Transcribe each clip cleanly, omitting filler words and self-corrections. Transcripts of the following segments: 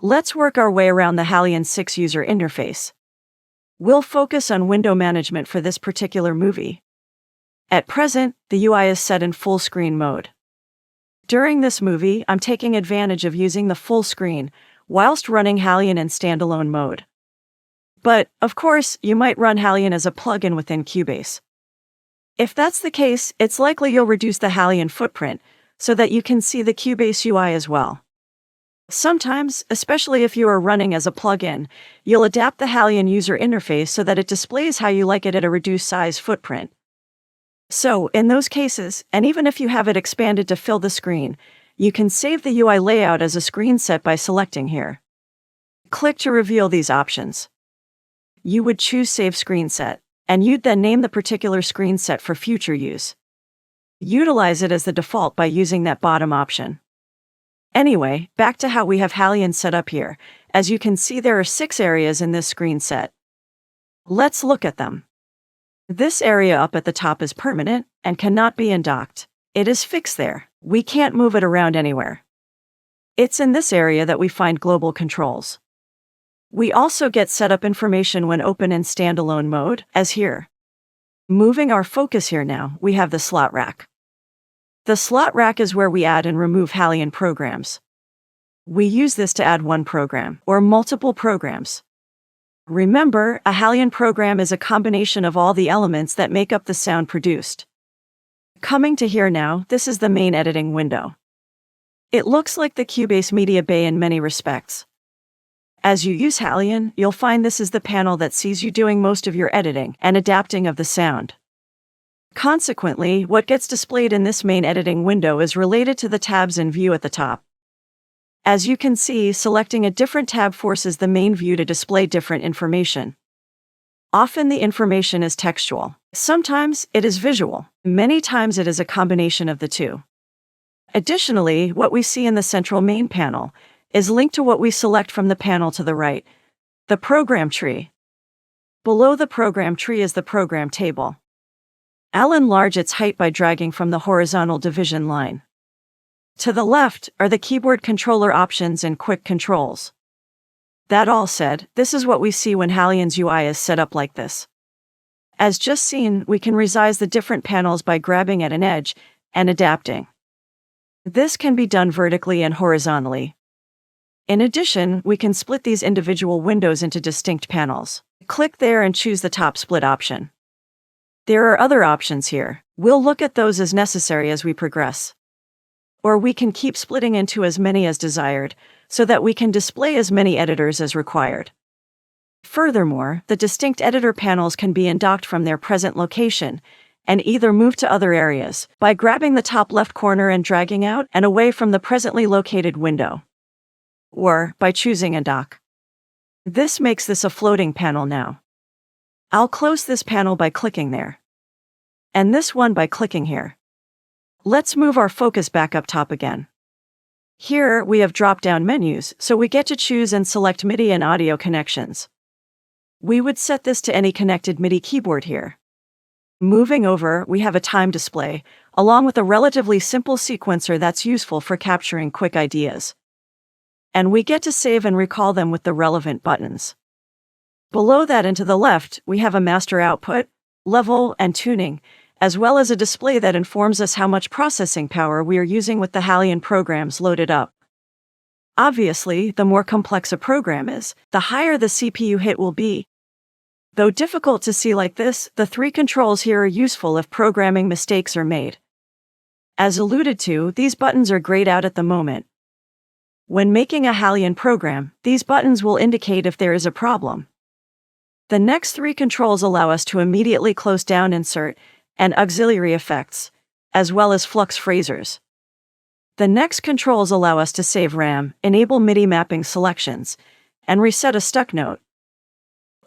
Let's work our way around the Halion 6 user interface. We'll focus on window management for this particular movie. At present, the UI is set in full screen mode. During this movie, I'm taking advantage of using the full screen, whilst running Halion in standalone mode. But, of course, you might run Halion as a plugin within Cubase. If that's the case, it's likely you'll reduce the Halion footprint, so that you can see the Cubase UI as well. Sometimes, especially if you are running as a plugin, you'll adapt the Halion user interface so that it displays how you like it at a reduced size footprint. So, in those cases, and even if you have it expanded to fill the screen, you can save the UI layout as a screen set by selecting here. Click to reveal these options. You would choose Save Screen Set, and you'd then name the particular screen set for future use. Utilize it as the default by using that bottom option. Anyway, back to how we have Halion set up here. As you can see, there are 6 areas in this screen set. Let's look at them. This area up at the top is permanent and cannot be undocked. It is fixed there. We can't move it around anywhere. It's in this area that we find global controls. We also get setup information when open in standalone mode, as here. Moving our focus here now, we have the slot rack. The slot rack is where we add and remove Halion programs. We use this to add one program, or multiple programs. Remember, a Halion program is a combination of all the elements that make up the sound produced. Coming to here now, this is the main editing window. It looks like the Cubase Media Bay in many respects. As you use Halion, you'll find this is the panel that sees you doing most of your editing and adapting of the sound. Consequently, what gets displayed in this main editing window is related to the tabs in view at the top. As you can see, selecting a different tab forces the main view to display different information. Often the information is textual. Sometimes it is visual. Many times it is a combination of the two. Additionally, what we see in the central main panel is linked to what we select from the panel to the right, the program tree. Below the program tree is the program table. I'll enlarge its height by dragging from the horizontal division line. To the left are the keyboard controller options and quick controls. That all said, this is what we see when Halion's UI is set up like this. As just seen, we can resize the different panels by grabbing at an edge and adapting. This can be done vertically and horizontally. In addition, we can split these individual windows into distinct panels. Click there and choose the top split option. There are other options here. We'll look at those as necessary as we progress. Or we can keep splitting into as many as desired, so that we can display as many editors as required. Furthermore, the distinct editor panels can be undocked from their present location, and either moved to other areas, by grabbing the top left corner and dragging out and away from the presently located window. Or, by choosing Undock. This makes this a floating panel now. I'll close this panel by clicking there. And this one by clicking here. Let's move our focus back up top again. Here, we have drop-down menus, so we get to choose and select MIDI and audio connections. We would set this to any connected MIDI keyboard here. Moving over, we have a time display, along with a relatively simple sequencer that's useful for capturing quick ideas. And we get to save and recall them with the relevant buttons. Below that and to the left, we have a master output, level, and tuning, as well as a display that informs us how much processing power we are using with the Halion programs loaded up. Obviously, the more complex a program is, the higher the CPU hit will be. Though difficult to see like this, the 3 controls here are useful if programming mistakes are made. As alluded to, these buttons are grayed out at the moment. When making a Halion program, these buttons will indicate if there is a problem. The next 3 controls allow us to immediately close down insert and auxiliary effects, as well as flux phrasers. The next controls allow us to save RAM, enable MIDI mapping selections, and reset a stuck note.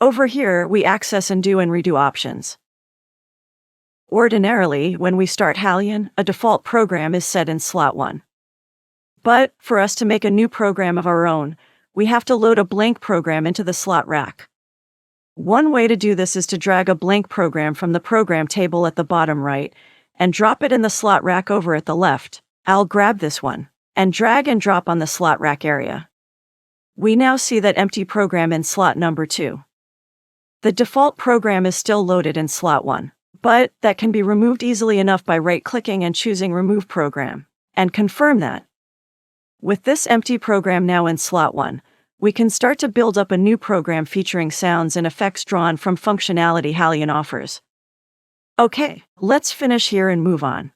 Over here, we access undo and redo options. Ordinarily, when we start Halion, a default program is set in slot 1. But, for us to make a new program of our own, we have to load a blank program into the slot rack. One way to do this is to drag a blank program from the program table at the bottom right, and drop it in the slot rack over at the left. I'll grab this one, and drag and drop on the slot rack area. We now see that empty program in slot number 2. The default program is still loaded in slot 1, but that can be removed easily enough by right-clicking and choosing Remove Program, and confirm that. With this empty program now in slot 1, we can start to build up a new program featuring sounds and effects drawn from functionality Halion offers. Okay, let's finish here and move on.